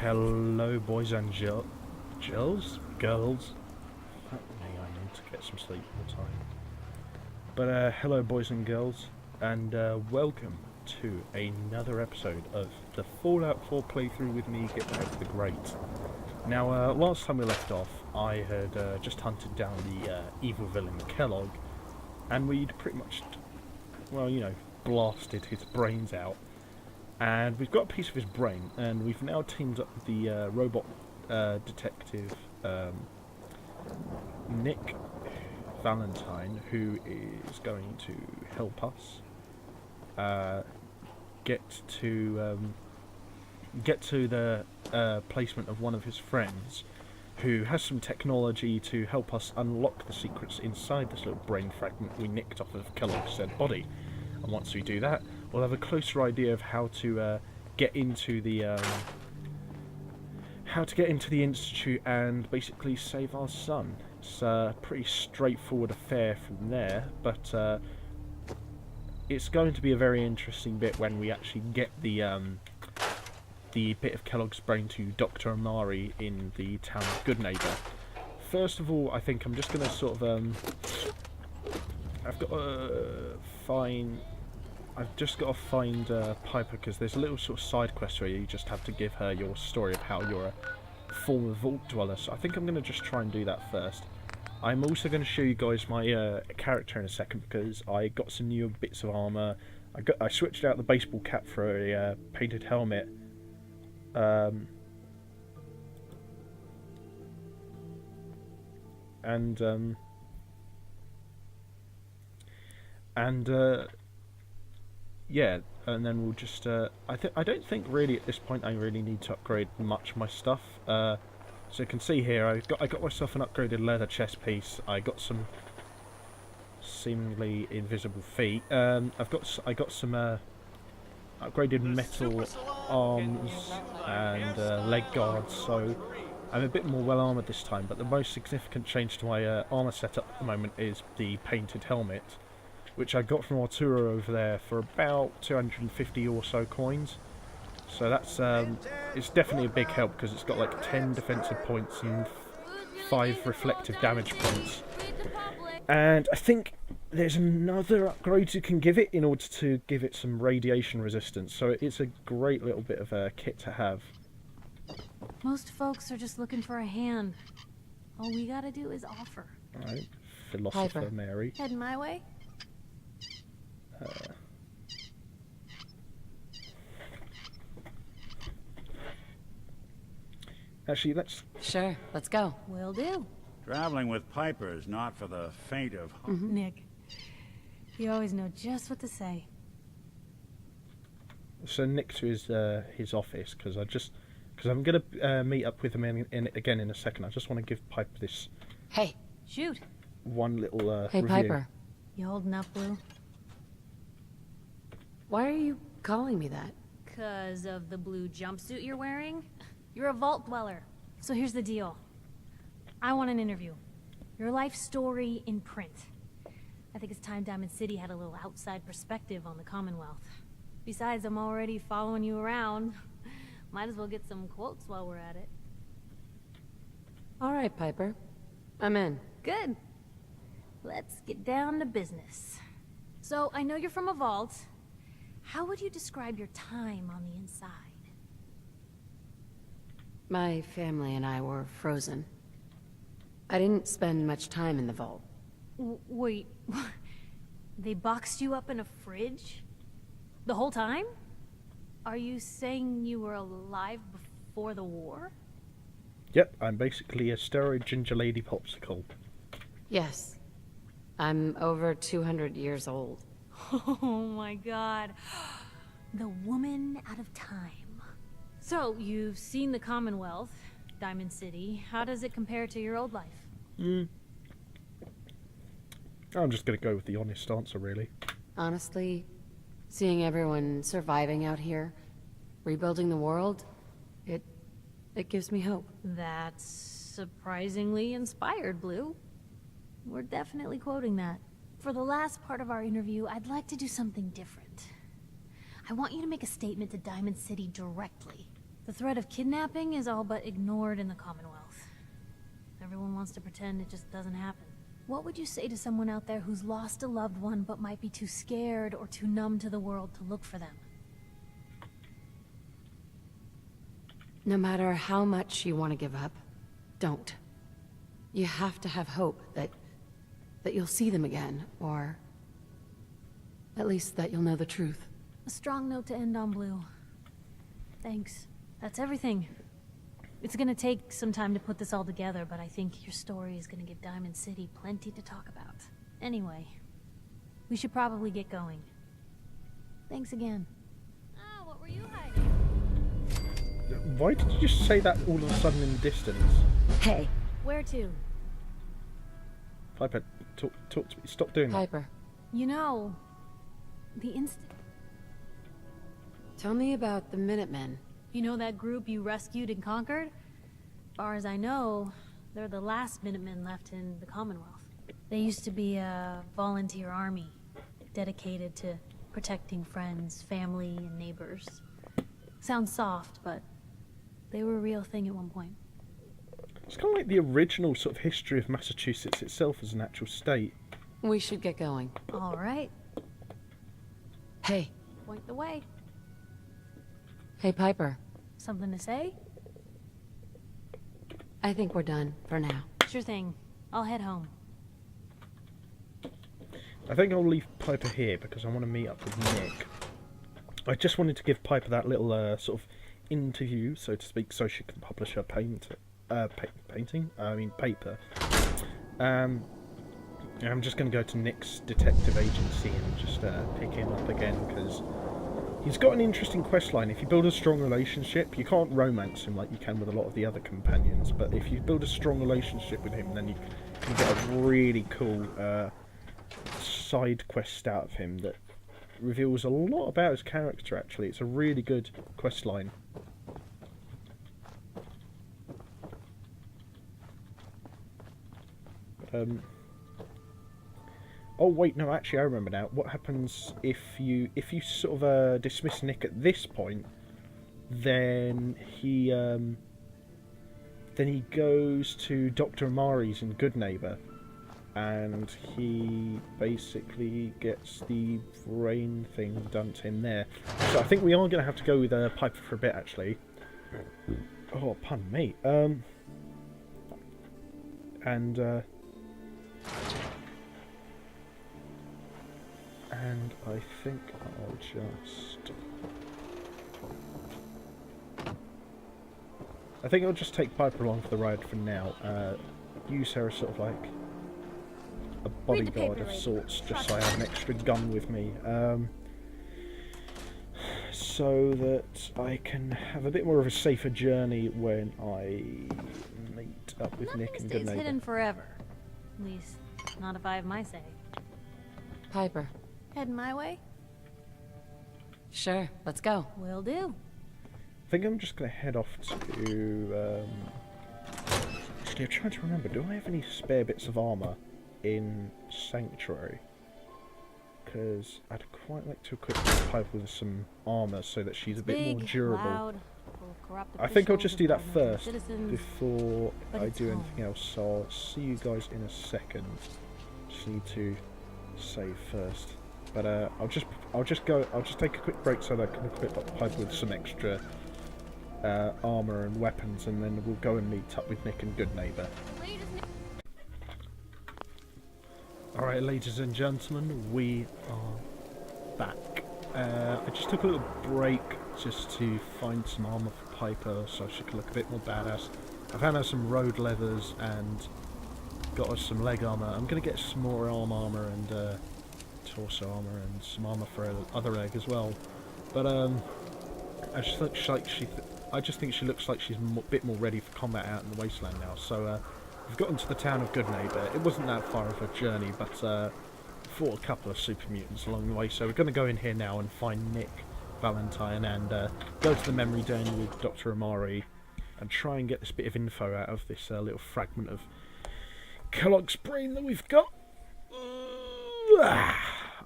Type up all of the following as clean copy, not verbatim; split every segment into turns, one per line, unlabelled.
Hello, boys and girls? Fuck me, I need to get some sleep all the time. But hello, boys and girls, and welcome to another episode of the Fallout 4 playthrough with me, Gitbag the Great. Now, last time we left off, I had just hunted down the evil villain Kellogg, and we'd pretty much, well, you know, blasted his brains out. And we've got a piece of his brain, and we've now teamed up with the robot detective Nick Valentine, who is going to help us get to the placement of one of his friends, who has some technology to help us unlock the secrets inside this little brain fragment we nicked off of Kellogg's dead body. And once we do that, we'll have a closer idea of how to get into the institute and basically save our son. It's a pretty straightforward affair from there, but it's going to be a very interesting bit when we actually get the bit of Kellogg's brain to Dr. Amari in the town of Goodneighbor. First of all, I think I'm just going to sort of I've just got to find Piper, because there's a little sort of side quest where you just have to give her your story of how you're a former vault dweller. So I think I'm going to just try and do that first. I'm also going to show you guys my character in a second, because I got some new bits of armour. I switched out the baseball cap for a painted helmet. Yeah, and then we'll just I don't think really at this point I really need to upgrade much of my stuff. So you can see here I got myself an upgraded leather chest piece. I got some seemingly invisible feet. I got some upgraded metal arms and leg guards, so I'm a bit more well armoured this time. But the most significant change to my armour setup at the moment is the painted helmet, which I got from Arturo over there for about 250 or so coins. So that's it's definitely a big help, because it's got like 10 defensive points and 5 reflective damage points. And I think there's another upgrade you can give it in order to give it some radiation resistance. So it's a great little bit of a kit to have.
Most folks are just looking for a hand. All we gotta do is offer.
Alright, Philosopher
Piper.
Mary.
Heading my way?
Actually, let's...
Sure, let's go.
Will do.
Traveling with Piper is not for the faint of heart.
Nick, you always know just what to say.
So Nick to his office, because I'm gonna meet up with him again in a second. I just want to give Piper this.
Hey.
Shoot.
One little
Hey,
review.
Piper.
You holding up, Blue?
Why are you calling me that?
'Cause of the blue jumpsuit you're wearing? You're a vault dweller. So here's the deal. I want an interview. Your life story in print. I think it's time Diamond City had a little outside perspective on the Commonwealth. Besides, I'm already following you around. Might as well get some quotes while we're at it.
All right, Piper. I'm in.
Good. Let's get down to business. So, I know you're from a vault. How would you describe your time on the inside?
My family and I were frozen. I didn't spend much time in the vault.
Wait, they boxed you up in a fridge? The whole time? Are you saying you were alive before the war?
Yep, I'm basically a steroid ginger lady popsicle.
Yes. I'm over 200 years old.
Oh my god. The woman out of time. So, you've seen the Commonwealth, Diamond City. How does it compare to your old life?
I'm just gonna go with the honest answer, really.
Honestly, seeing everyone surviving out here, rebuilding the world, it gives me hope.
That's surprisingly inspired, Blue. We're definitely quoting that. For the last part of our interview, I'd like to do something different. I want you to make a statement to Diamond City directly. The threat of kidnapping is all but ignored in the Commonwealth. Everyone wants to pretend it just doesn't happen. What would you say to someone out there who's lost a loved one but might be too scared or too numb to the world to look for them?
No matter how much you want to give up, don't. You have to have hope that you'll see them again, or at least that you'll know the truth.
A strong note to end on, Blue. Thanks. That's everything. It's gonna take some time to put this all together, but I think your story is gonna give Diamond City plenty to talk about. Anyway, we should probably get going. Thanks again. Oh, what were you hiding?
Why did you just say that all of a sudden in the distance?
Hey,
Where to?
Piper, talk to me. Stop doing that.
Piper,
You know, the instant...
tell me about the Minutemen.
You know that group you rescued and conquered? Far as I know, they're the last Minutemen left in the Commonwealth. They used to be a volunteer army, dedicated to protecting friends, family, and neighbors. Sounds soft, but they were a real thing at one point.
It's kind of like the original sort of history of Massachusetts itself as an actual state.
We should get going.
All right,
Hey,
point the way.
hey Piper.
Something to say?
I think we're done for now.
Sure thing. I'll head home.
I think I'll leave Piper here because I want to meet up with Nick. I just wanted to give Piper that little sort of interview, so to speak, so she can publish her painting. I mean paper. I'm just going to go to Nick's detective agency and just pick him up again because he's got an interesting quest line. If you build a strong relationship, you can't romance him like you can with a lot of the other companions, but if you build a strong relationship with him, then you can get a really cool side quest out of him that reveals a lot about his character. Actually, it's a really good quest line. Oh wait, no, actually I remember now. What happens if you sort of dismiss Nick at this point? Then he goes to Dr. Amari's in Good Neighbor, and he basically gets the brain thing done to him there. So I think we are going to have to go with Piper for a bit, actually. Oh, pardon me. And I think I'll just take Piper along for the ride for now. Use her as sort of like a bodyguard of sorts, just so I have an extra gun with me, so that I can have a bit more of a safer journey when I meet up with Nick and Good
Nothing stays
Neighbor.
hidden forever. At least, not if I have my say.
Piper.
Heading my way?
Sure, let's go.
Will do.
I think I'm just going to head off to... Actually, I'm trying to remember, do I have any spare bits of armour in Sanctuary? Because I'd quite like to equip Piper with some armour so that she's a bit more durable.
Loud, full of corrupt
I think I'll
officials
just do that
and violent
first
citizens.
before
but
I
it's
do
home.
anything else. So I'll see you guys in a second. Just need to save first. But I'll just take a quick break so that I can equip Piper with some extra armour and weapons, and then we'll go and meet up with Nick and Good Neighbor. Alright, ladies and gentlemen, we are back. I just took a little break just to find some armour for Piper so she could look a bit more badass. I found her some road leathers and got her some leg armour. I'm going to get some more arm armour and torso armour and some armour for her other leg as well. But I just think she looks like she's a bit more ready for combat out in the wasteland now. So we've gotten to the town of Good Neighbor. It wasn't that far of a journey, but fought a couple of super mutants along the way. So we're going to go in here now and find Nick, Valentine, and go to the memory den with Dr. Amari and try and get this bit of info out of this little fragment of Kellogg's brain that we've got.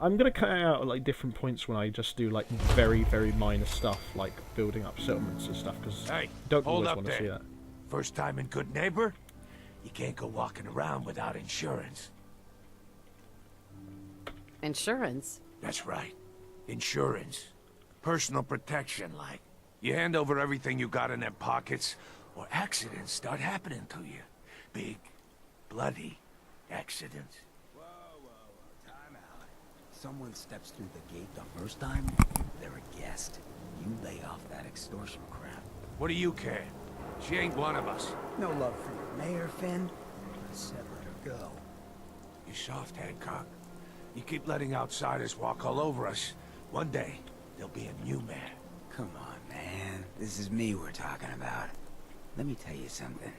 I'm gonna cut out at like different points when I just do like very, very minor stuff, like building up settlements and stuff, because
Hey,
don't
hold
always
up
want to see
there.
that.
First time in Good Neighbor? You can't go walking around without insurance.
Insurance?
That's right. Insurance. Personal protection, like. You hand over everything you got in them pockets, or accidents start happening to you. Big, bloody accidents.
Time out. Someone steps through the gate the first time, they're a guest. You lay off that extortion crap.
What do you care? She ain't one of us.
No love for your mayor, Finn? I said let her go.
You soft, Hancock. You keep letting outsiders walk all over us. One day, there'll be a new man.
Come on, man. This is me we're talking about. Let me tell you something.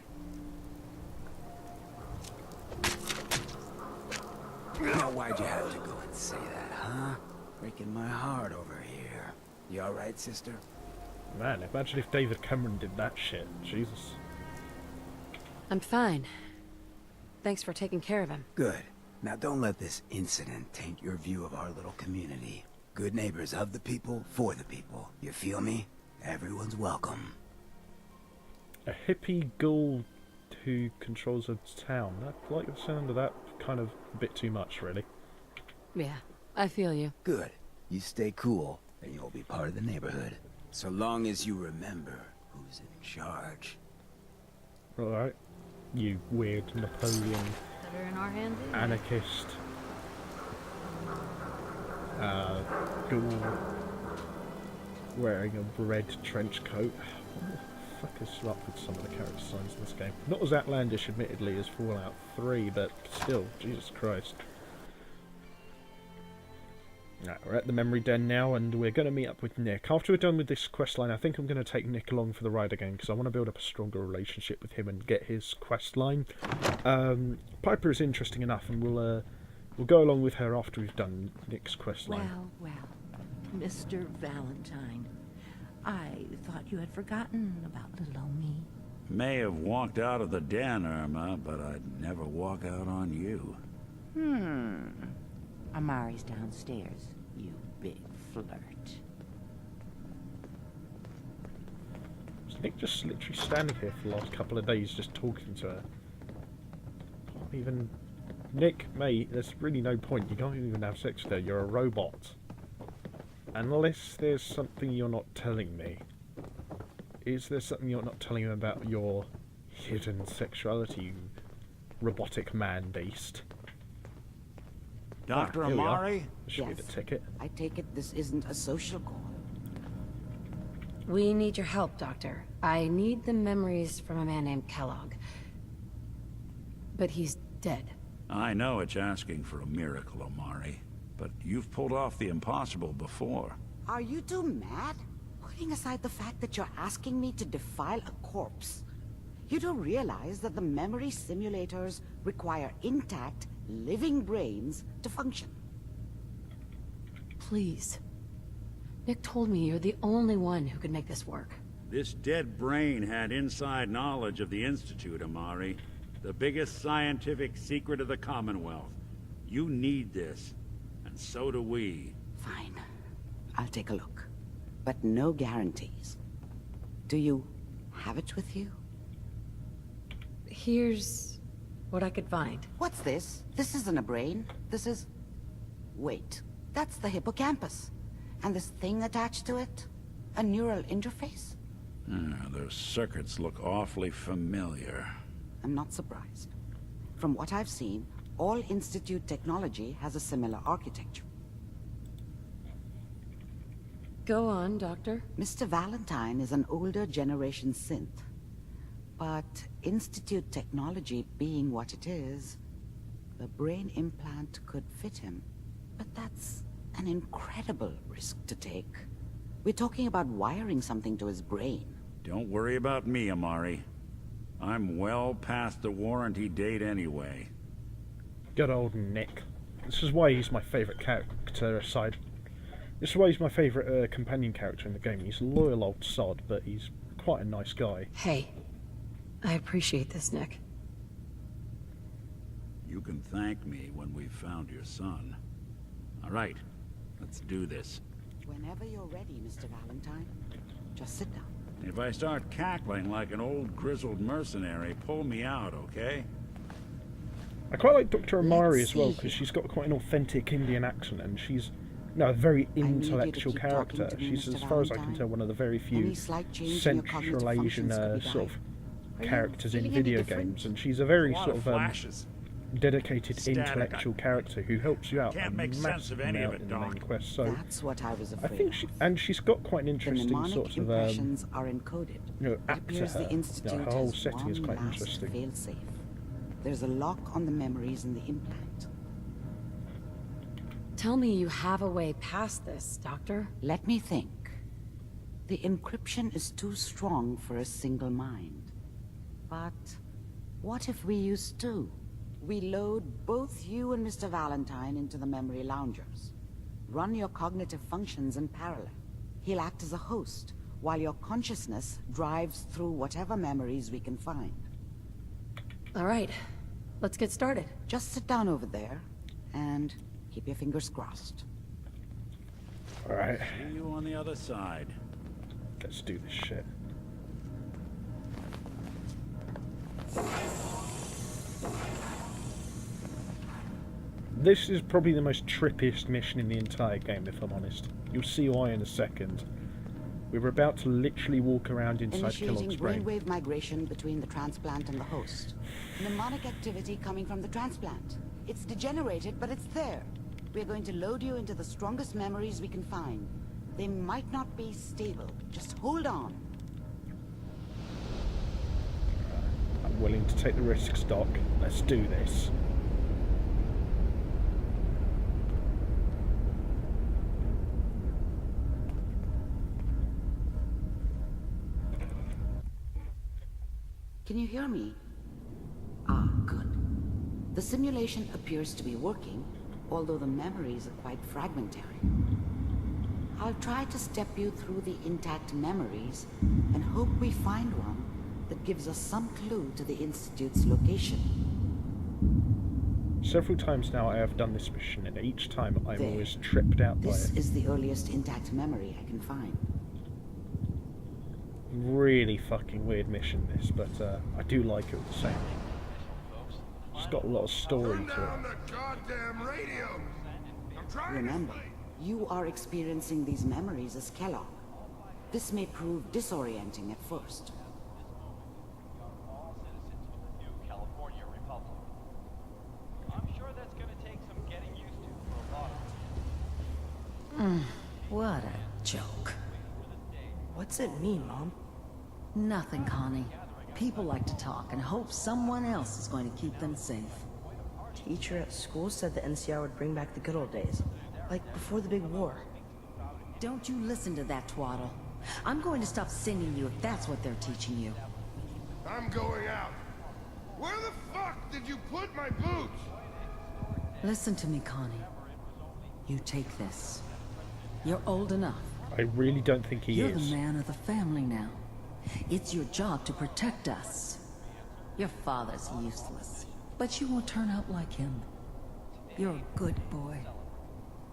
Now, why'd you have to go and say that, huh? Breaking my heart over here. You alright, sister?
Man, imagine if David Cameron did that shit. Jesus.
I'm fine. Thanks for taking care of him.
Good. Now don't let this incident taint your view of our little community. Good neighbors of the people, for the people. You feel me? Everyone's welcome.
A hippie ghoul who controls a town. I like the sound of that. Kind of a bit too much, really.
Yeah, I feel you.
Good. You stay cool, and you'll be part of the neighborhood. So long as you remember who's in charge.
Alright. You weird Napoleon
Better in our hands.
anarchist. Ghoul. Wearing a red trench coat. What the fuck is up with some of the character designs in this game? Not as outlandish, admittedly, as Fallout 3, but still, Jesus Christ. Right, we're at the memory den now, and we're going to meet up with Nick. After we're done with this questline, I think I'm going to take Nick along for the ride again, because I want to build up a stronger relationship with him and get his questline. Piper is interesting enough, and we'll go along with her after we've done Nick's questline.
Well, Mr. Valentine, I thought you had forgotten about little old me.
May have walked out of the den, Irma, but I'd never walk out on you.
Amari's downstairs, you big flirt.
Was Nick just literally standing here for the last couple of days just talking to her? Not even... Nick, mate, there's really no point. You can't even have sex with her. You're a robot. Unless there's something you're not telling me. Is there something you're not telling me about your hidden sexuality, you robotic man-beast?
Dr.
Here we are.
Amari?
Should be the ticket.
I take it this isn't a social call.
We need your help, Doctor. I need the memories from a man named Kellogg. But he's dead.
I know it's asking for a miracle, Amari, but you've pulled off the impossible before.
Are you two mad? Putting aside the fact that you're asking me to defile a corpse, you don't realize that the memory simulators require intact, living brains to function.
Please. Nick told me you're the only one who could make this work.
This dead brain had inside knowledge of the Institute, Amari. The biggest scientific secret of the Commonwealth. You need this, and so do we.
Fine. I'll take a look. But no guarantees. Do you have it with you?
Here's what I could find.
What's this? This isn't a brain. This is... Wait. That's the hippocampus. And this thing attached to it? A neural interface?
Those circuits look awfully familiar.
I'm not surprised. From what I've seen, all Institute technology has a similar architecture.
Go on, Doctor.
Mr. Valentine is an older generation synth. But Institute technology being what it is, the brain implant could fit him. But that's an incredible risk to take. We're talking about wiring something to his brain.
Don't worry about me, Amari. I'm well past the warranty date anyway.
Good old Nick. This is why he's my favourite character aside. This is why he's my favourite companion character in the game. He's a loyal old sod, but he's quite a nice guy.
Hey, I appreciate this, Nick.
You can thank me when we've found your son. All right, let's do this.
Whenever you're ready, Mr. Valentine, just sit down.
If I start cackling like an old grizzled mercenary, pull me out, okay?
I quite like Dr. Amari
Let's
as well
see
because
here.
she's got quite an authentic Indian accent, and she's a very
need you to
intellectual
keep
character.
talking to me,
She's,
Mr.
as far as I can
Valentine.
tell, one of the very few
Any slight change in your
Central
cognitive
Asian
functions could be
sort of
dire. Are you
characters in
feeling any
video
different?
games, and she's a very
A lot
sort
of
of
flashes.
dedicated
Static.
intellectual character who helps you out
Can't
a
make sense
massive
of any of
amount
it,
in the main
Doc.
quest. So
That's what I was
I
afraid
think
of.
she's got quite an
The
interesting
mnemonic
sort of
impressions are encoded.
act
It
to
appears
her.
the Institute
her whole
has
setting is
one
quite
last
interesting.
fail-safe. There's a lock on the memories in the implant.
Tell me you have a way past this, Doctor.
Let me think. The encryption is too strong for a single mind. But what if we use two? We load both you and Mr. Valentine into the memory loungers. Run your cognitive functions in parallel. He'll act as a host, while your consciousness drives through whatever memories we can find.
All right, let's get started.
Just sit down over there, and keep your fingers crossed.
Alright,
See you on the other side.
let's do this shit. This is probably the most trippiest mission in the entire game, if I'm honest. You'll see why in a second. We were about to literally walk around inside Kellogg's
Initiating
brain.
brainwave migration between the transplant and the host. Mnemonic activity coming from the transplant. It's degenerated, but it's there. We're going to load you into the strongest memories we can find. They might not be stable. Just hold on.
I'm willing to take the risks, Doc. Let's do this.
Can you hear me? Ah, good. The simulation appears to be working, although the memories are quite fragmentary. I'll try to step you through the intact memories and hope we find one that gives us some clue to the Institute's location.
Several times now I have done this mission, and each time I'm
There.
always tripped out by
This
it.
is the earliest intact memory I can find.
Really fucking weird mission, this, but I do like it all the same. It's got a lot of story to it.
the goddamn radio! I'm trying
Remember, you are experiencing these memories as Kellogg. This may prove disorienting at first.
All citizens of the new California Republic. I'm sure that's going to take some getting used to for a lot of
What a joke.
What's it mean, Mom?
Nothing, Connie. People like to talk and hope someone else is going to keep them safe.
Teacher at school said the NCR would bring back the good old days. Like before the big war.
Don't you listen to that twaddle. I'm going to stop singing you if that's what they're teaching you.
I'm going out. Where the fuck did you put my boots?
Listen to me, Connie. You take this. You're old enough.
I really don't think he
You're
is.
the man of the family now. It's your job to protect us. Your father's useless, but you won't turn out like him. You're a good boy.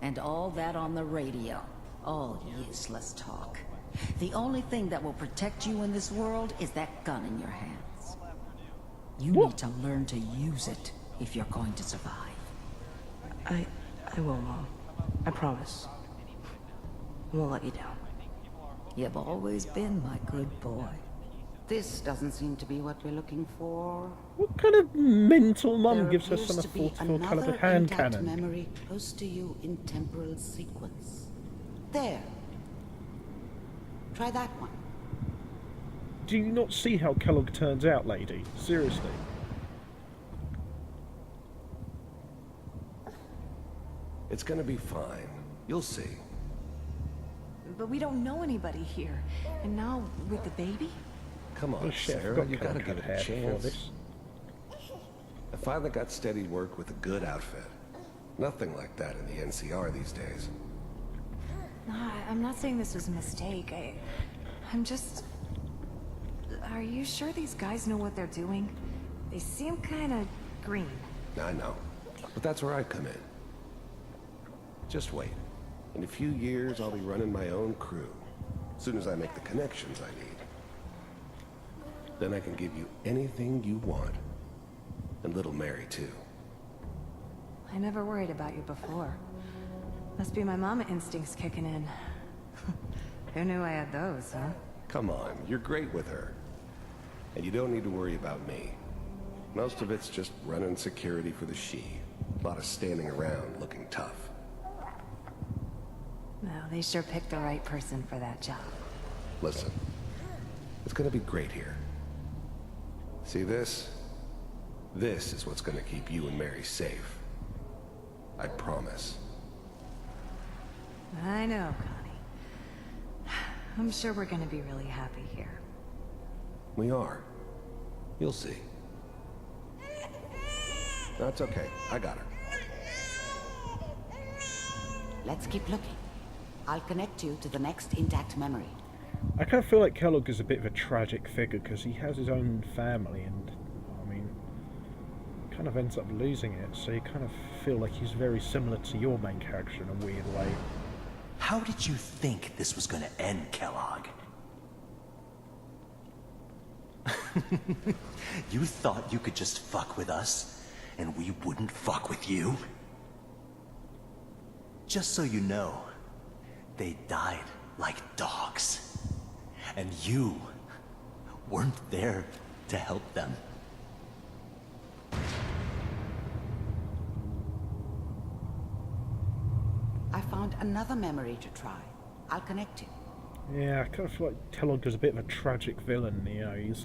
And all that on the radio. All useless talk. The only thing that will protect you in this world is that gun in your hands. You need to learn to use it if you're going to survive.
I will, Mom. I promise. I won't let you down.
You've always been my good boy.
This doesn't seem to be what we're looking for.
What kind of mental mum
There
gives her
appears
son a
to be
44 caliber
another
hand
intact
cannon?
memory close to you in temporal sequence. There. Try that one.
Do you not see how Kellogg turns out, lady? Seriously.
It's gonna be fine. You'll see.
But we don't know anybody here. And now, with the baby?
Come on,
Oh shit, I
Sarah,
forgot
you
Kellogg
gotta give
had
it a
hair before
chance.
this.
I finally got steady work with a good outfit. Nothing like that in the NCR these days.
I'm not saying this was a mistake. I'm just... Are you sure these guys know what they're doing? They seem kinda green.
I know. But that's where I come in. Just wait. In a few years, I'll be running my own crew. As soon as I make the connections I need. Then I can give you anything you want. And little Mary, too.
I never worried about you before. Must be my mama instincts kicking in. Who knew I had those, huh?
Come on, you're great with her. And you don't need to worry about me. Most of it's just running security for the she. A lot of standing around looking tough.
Well, they sure picked the right person for that job.
Listen, it's gonna be great here. See this? This is what's gonna keep you and Mary safe. I promise.
I know, Connie. I'm sure we're gonna be really happy here.
We are. You'll see. That's okay. I got her.
Let's keep looking. I'll connect you to the next intact memory.
I kind of feel like Kellogg is a bit of a tragic figure because he has his own family and, I mean, kind of ends up losing it. So you kind of feel like he's very similar to your main character in a weird way.
How did you think this was going to end, Kellogg? You thought you could just fuck with us, and we wouldn't fuck with you? Just so you know, they died like dogs. And you weren't there to help them.
I found another memory to try. I'll connect you.
Yeah, I kind of feel like Kellogg is a bit of a tragic villain, you know, he's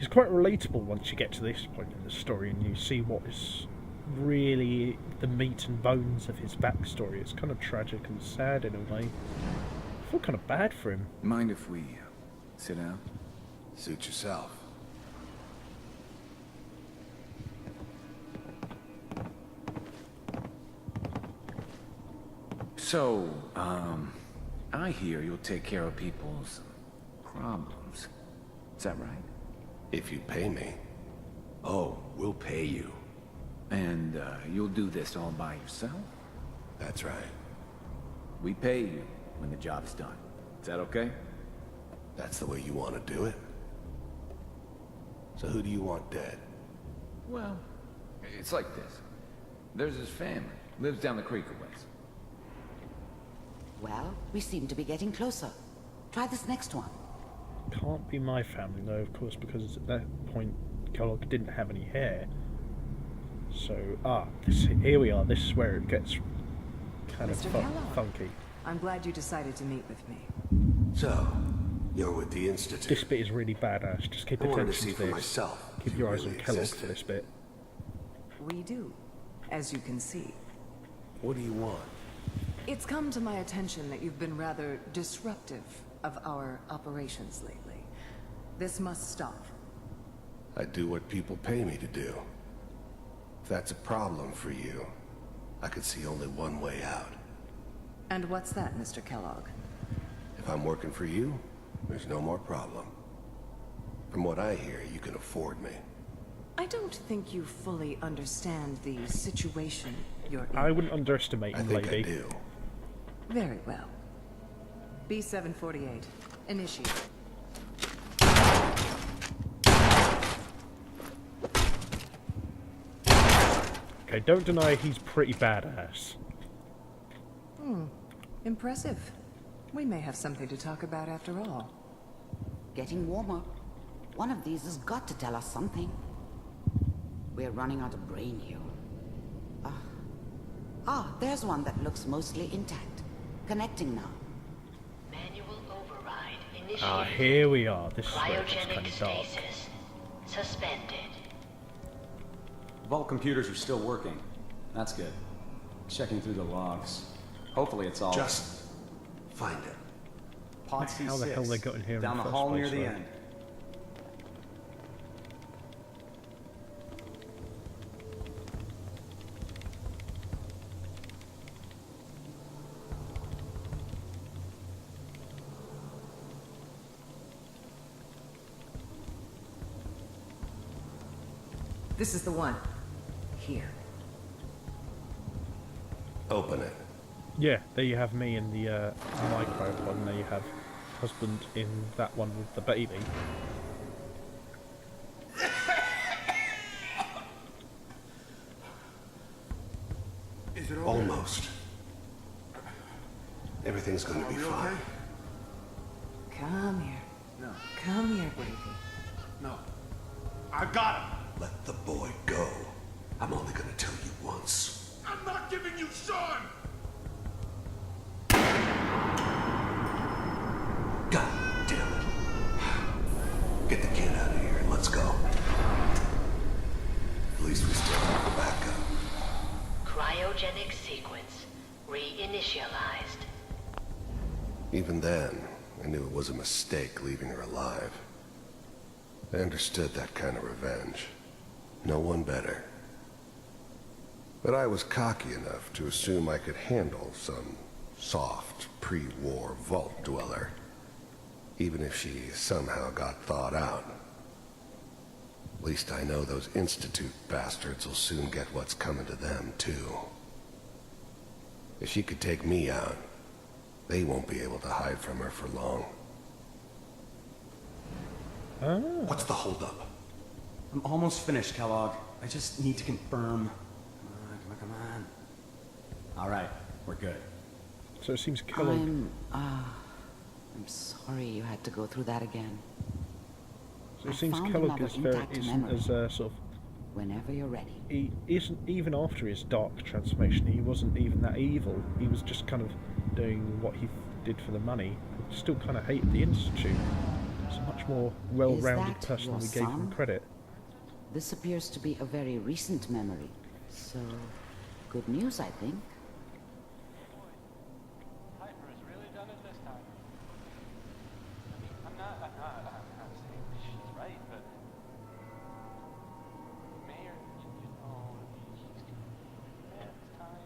quite relatable once you get to this point in the story and you see what is really the meat and bones of his backstory. It's kind of tragic and sad in a way. I feel kind of bad for him.
Mind if we sit down?
Suit yourself.
So, I hear you'll take care of people's problems. Is that right?
If you pay me.
Oh, we'll pay you.
And, you'll do this all by yourself?
That's right.
We pay you when the job's done. Is that okay?
That's the way you want to do it? So who do you want dead?
Well, it's like this. There's his family. Lives down the creek a ways.
Well, we seem to be getting closer. Try this next one.
Can't be my family though, of course, because at that point Kellogg didn't have any hair. So, here we are. This is where it gets kind of funky.
I'm glad you decided to meet with me.
So, you're with the Institute.
This bit is really badass. Just keep attention
to see
to
for
this.
myself.
Keep your eyes on Kellogg for this bit.
We do, as you can see.
What do you want?
It's come to my attention that you've been rather disruptive of our operations lately. This must stop.
I do what people pay me to do. If that's a problem for you, I could see only one way out.
And what's that, Mr. Kellogg?
If I'm working for you, there's no more problem. From what I hear, you can afford me.
I don't think you fully understand the situation you're in.
I wouldn't underestimate him, lady.
I think I do.
Very well. B-748, initiate.
Okay, don't deny he's pretty badass.
Impressive. We may have something to talk about after all.
Getting warmer. One of these has got to tell us something. We're running out of brain here. There's one that looks mostly intact. Connecting now.
Manual override initiated.
Here we are. This is where it gets kind
Cryogenic
of dark.
stasis suspended.
Vault computers are still working. That's good. Checking through the logs. Hopefully it's all...
Just find it.
Pod
How the hell they got in here in
down
the
the
first
hall
place,
near the
though?
end.
This is the one. Here.
Open it.
Yeah, there you have me in the micro one. There you have husband in that one with the baby.
Is it almost? Everything's going to be fine.
Come here.
No.
Come here, baby.
No. I got him. Let the boy go. I'm only going to tell you once. I'm not giving you Sean! God damn it. Get the kid out of here and let's go. At least we still have a backup.
Cryogenic sequence reinitialized.
Even then, I knew it was a mistake leaving her alive. I understood that kind of revenge. No one better. But I was cocky enough to assume I could handle some soft, pre-war vault dweller, even if she somehow got thawed out. At least I know those Institute bastards will soon get what's coming to them, too. If she could take me out, they won't be able to hide from her for long. What's the holdup?
I'm almost finished, Kellogg. I just need to confirm. Come on. All right, we're good.
So it seems Kellogg...
I'm sorry you had to go through that again.
So it seems Kellogg isn't as sort of...
Whenever you're ready.
He isn't, even after his dark transformation, he wasn't even that evil. He was just kind of doing what he did for the money. He still kind of hated the Institute. He's a much more well-rounded person than we gave him credit.
This appears to be a very recent memory. So, good news, I think.
Piper's really done it this time. I mean, I'm not saying she's right, but Mayor, you know, he's doing bad this time.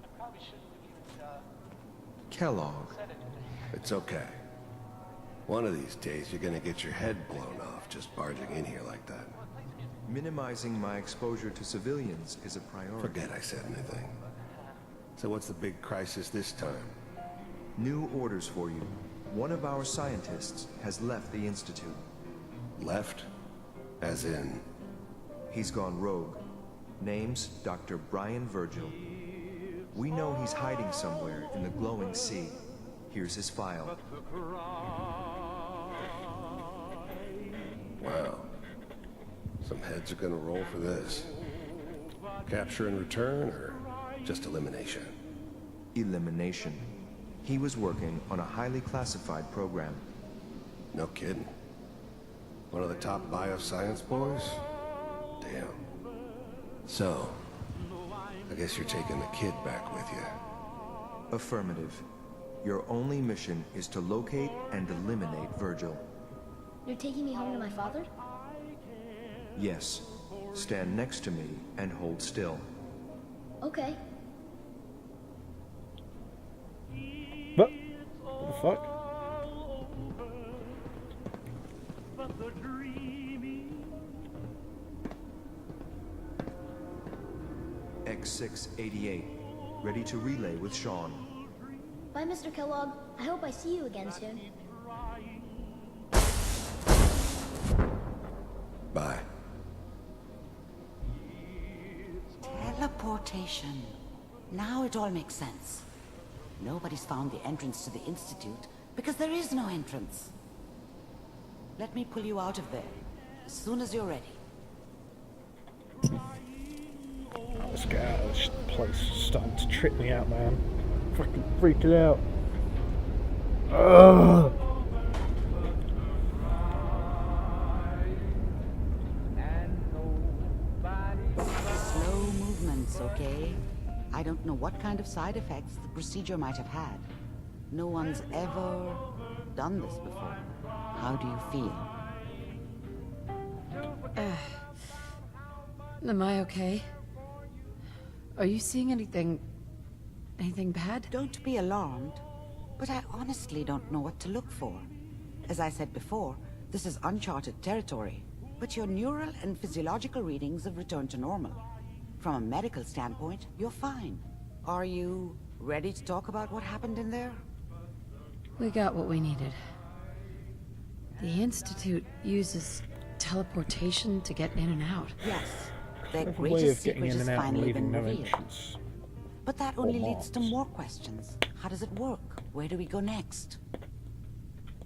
I probably shouldn't have even
Kellogg.
said anything.
It's okay. One of these days, you're gonna get your head blown off just barging in here like that.
Minimizing my exposure to civilians is a priority.
Forget I said anything. So what's the big crisis this time?
New orders for you. One of our scientists has left the Institute.
Left? As in?
He's gone rogue. Name's Dr. Brian Virgil. We know he's hiding somewhere in the glowing sea. Here's his file.
Wow. Some heads are gonna roll for this. Capture and return, or just elimination?
Elimination. He was working on a highly classified program.
No kidding. One of the top bioscience boys? Damn. So, I guess you're taking the kid back with you.
Affirmative. Your only mission is to locate and eliminate Virgil.
You're taking me home to my father?
Yes. Stand next to me and hold still.
Okay.
What? What the fuck?
X688. Ready to relay with Sean.
Bye, Mr. Kellogg. I hope I see you again soon.
Bye.
Teleportation. Now it all makes sense. Nobody's found the entrance to the Institute because there is no entrance. Let me pull you out of there as soon as you're ready.
Let's get out of this place. It's starting to trip me out, man. Fucking freaking out. Ugh.
Slow movements, okay? I don't know what kind of side effects the procedure might have had. No one's ever done this before. How do you feel?
Am I okay? Are you seeing anything bad?
Don't be alarmed, but I honestly don't know what to look for. As I said before, this is uncharted territory, but your neural and physiological readings have returned to normal. From a medical standpoint, you're fine. Are you ready to talk about what happened in there?
We got what we needed. The Institute uses teleportation to get in and out.
Yes. Their
Have a way
greatest
of getting
secret
in
has
and out and
finally
leaving
been
no
revealed.
entrance.
But that
Or
only leads to
marks.
more questions. How does it work? Where do we go next?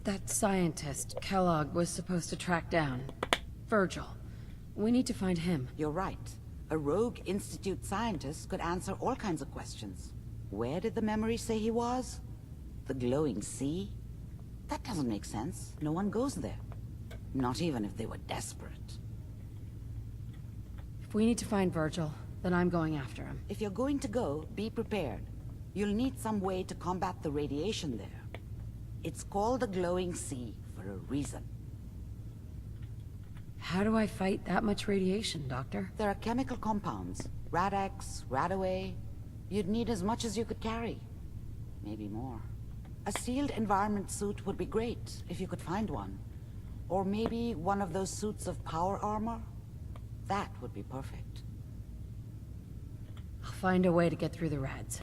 That scientist Kellogg was supposed to track down. Virgil. We need to find him.
You're right. A rogue Institute scientist could answer all kinds of questions. Where did the memory say he was? The glowing sea? That doesn't make sense. No one goes there. Not even if they were desperate.
If we need to find Virgil, then I'm going after him.
If you're going to go, be prepared. You'll need some way to combat the radiation there. It's called the glowing sea for a reason.
How do I fight that much radiation, Doctor?
There are chemical compounds. Rad-X, Radaway. You'd need as much as you could carry. Maybe more. A sealed environment suit would be great, if you could find one. Or maybe one of those suits of power armor? That would be perfect.
I'll find a way to get through the rads.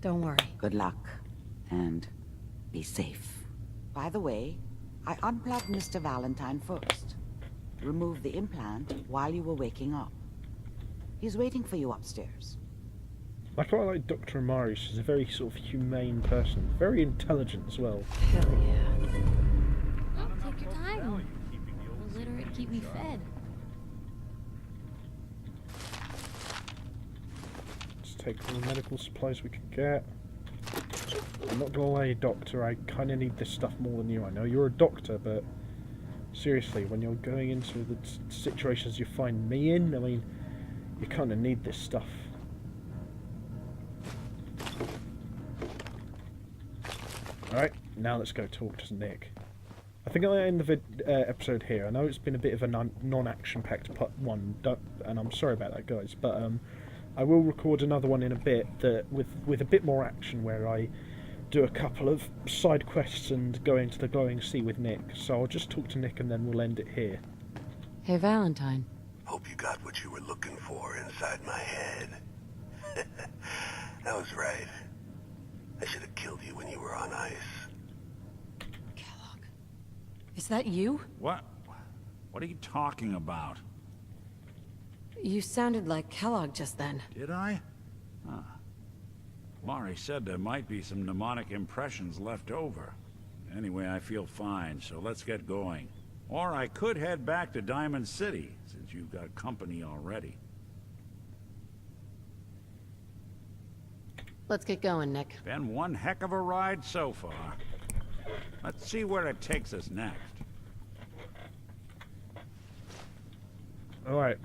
Don't worry.
Good luck. And be safe. By the way, I unplugged Mr. Valentine first. Removed the implant while you were waking up. He's waiting for you upstairs.
I quite like Dr. Amari. She's a very sort of humane person. Very intelligent as well.
Hell yeah.
Oh, take your time. Illiterate, keep me fed.
Let's take all the medical supplies we can get. I'm not gonna lie, Doctor, I kind of need this stuff more than you. I know you're a doctor, but seriously, when you're going into the situations you find me in, I mean, you kind of need this stuff. Alright, now let's go talk to Nick. I think I'll end the episode here. I know it's been a bit of a non-action-packed part 1, and I'm sorry about that, guys, but I will record another one in a bit that with a bit more action, where I do a couple of side quests and go into the glowing sea with Nick. So I'll just talk to Nick and then we'll end it here.
Hey, Valentine.
Hope you got what you were looking for inside my head. I was right. I should have killed you when you were on ice.
Kellogg. Is that you?
What? What are you talking about?
You sounded like Kellogg just then.
Did I? Huh. Mari said there might be some mnemonic impressions left over. Anyway, I feel fine, so let's get going. Or I could head back to Diamond City, since you've got company already.
Let's get going, Nick.
Been one heck of a ride so far. Let's see where it takes us next.
Alright.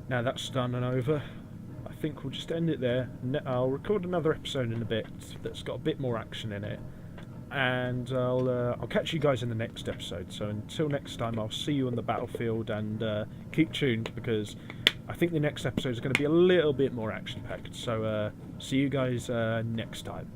Now that's done and over. I think we'll just end it there. I'll record another episode in a bit that's got a bit more action in it. And I'll catch you guys in the next episode. So until next time, I'll see you on the battlefield, and keep tuned, because I think the next episode is going to be a little bit more action-packed. So see you guys next time.